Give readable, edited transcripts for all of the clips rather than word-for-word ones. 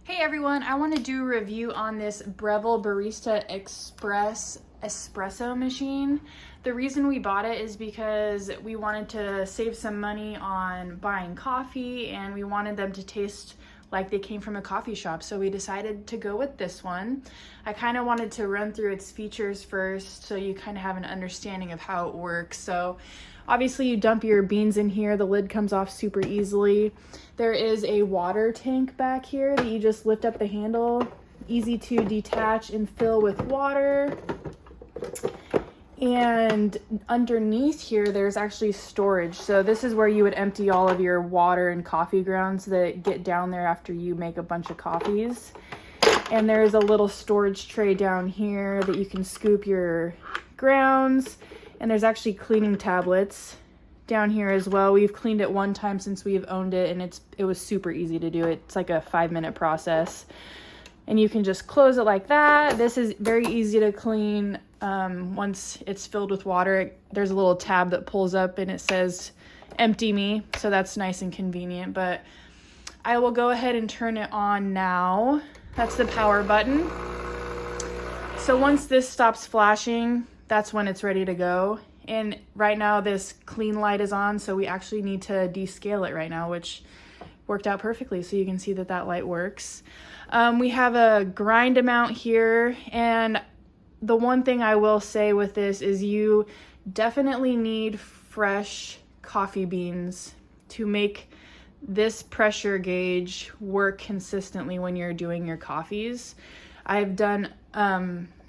Hey everyone, I want to do a review on this Breville Barista Espresso machine. The reason we bought it is because we wanted to save some money on buying coffee and we wanted them to taste like they came from a coffee shop, so we decided to go with this one. I kind of wanted to run through its features first so you kind of have an understanding of how it works. So obviously you dump your beans in here, the lid comes off super easily. There is a water tank back here that you just lift up the handle, easy to detach and fill with water. And underneath here, there's actually storage. So this is where you would empty all of your water and coffee grounds that get down there after you make a bunch of coffees. And there's a little storage tray down here that you can scoop your grounds. And there's actually cleaning tablets down here as well. We've cleaned it one time since we've owned it, and it was super easy to do. It's like a 5-minute process. And you can just close it like that. This is very easy to clean. Once it's filled with water, there's a little tab that pulls up and it says empty me, so that's nice and convenient. But I will go ahead and turn it on now. That's the power button. So once this stops flashing, that's when it's ready to go. And right now this clean light is on, so we actually need to descale it right now, which worked out perfectly. So you can see that that light works. We have a grind amount here, and the one thing I will say with this is you definitely need fresh coffee beans to make this pressure gauge work consistently when you're doing your coffees. I've done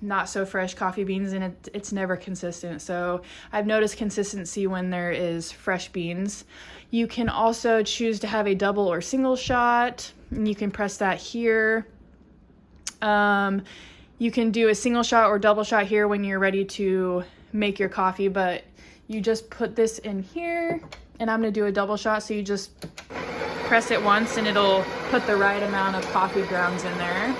not so fresh coffee beans and it's never consistent. So I've noticed consistency when there is fresh beans. You can also choose to have a double or single shot, and you can press that here. You can do a single shot or double shot here when you're ready to make your coffee, but you just put this in here, and I'm gonna do a double shot. So you just press it once and it'll put the right amount of coffee grounds in there.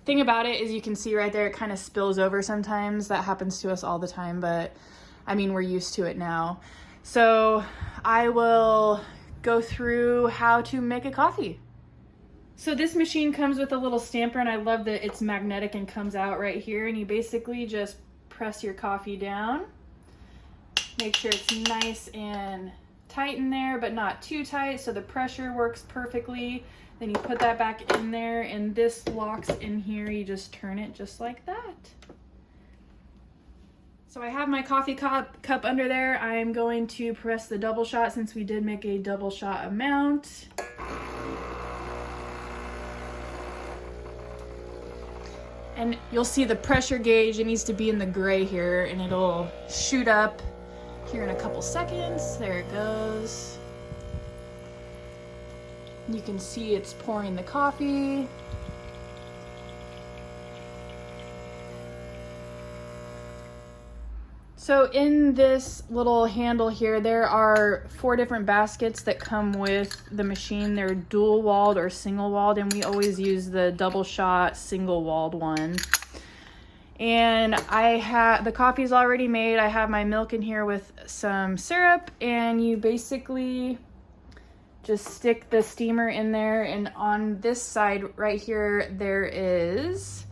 Thing about it is you can see right there, it kind of spills over sometimes. That happens to us all the time, but I mean, we're used to it now. So I will go through how to make a coffee. So this machine comes with a little stamper, and I love that it's magnetic and comes out right here, and you basically just press your coffee down. Make sure it's nice and tight in there, but not too tight, so the pressure works perfectly. Then you put that back in there, and this locks in here. You just turn it just like that. So I have my coffee cup under there. I'm going to press the double shot since we did make a double shot amount. And you'll see the pressure gauge, it needs to be in the gray here, and it'll shoot up here in a couple seconds. There it goes. You can see it's pouring the coffee. So in this little handle here, there are 4 different baskets that come with the machine. They're dual walled or single walled, and we always use the double shot single walled one. And I have the coffee's already made. I have my milk in here with some syrup, and you basically just stick the steamer in there, and on this side right here there is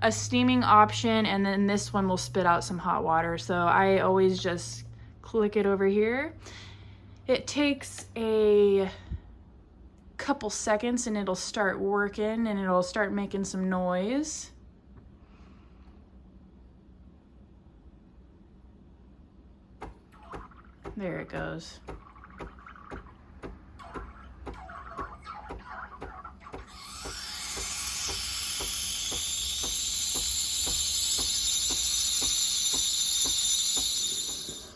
a steaming option, and then this one will spit out some hot water. So I always just click it over here. It takes a couple seconds and it'll start working, and it'll start making some noise. There it goes.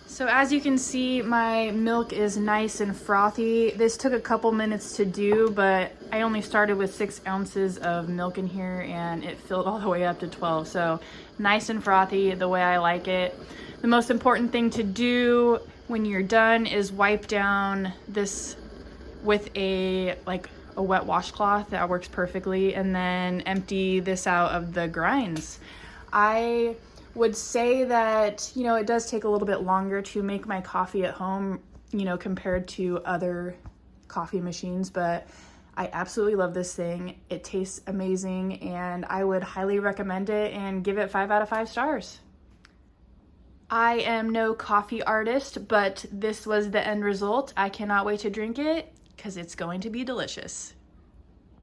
So as you can see, my milk is nice and frothy. This took a couple minutes to do, but I only started with 6 ounces of milk in here and it filled all the way up to 12. So nice and frothy, the way I like it. The most important thing to do when you're done is wipe down this with a a wet washcloth. That works perfectly. And then empty this out of the grinds. I would say that, you know, it does take a little bit longer to make my coffee at home, you know, compared to other coffee machines, but I absolutely love this thing. It tastes amazing, and I would highly recommend it and give it 5 out of 5 stars. I am no coffee artist, but this was the end result. I cannot wait to drink it because it's going to be delicious.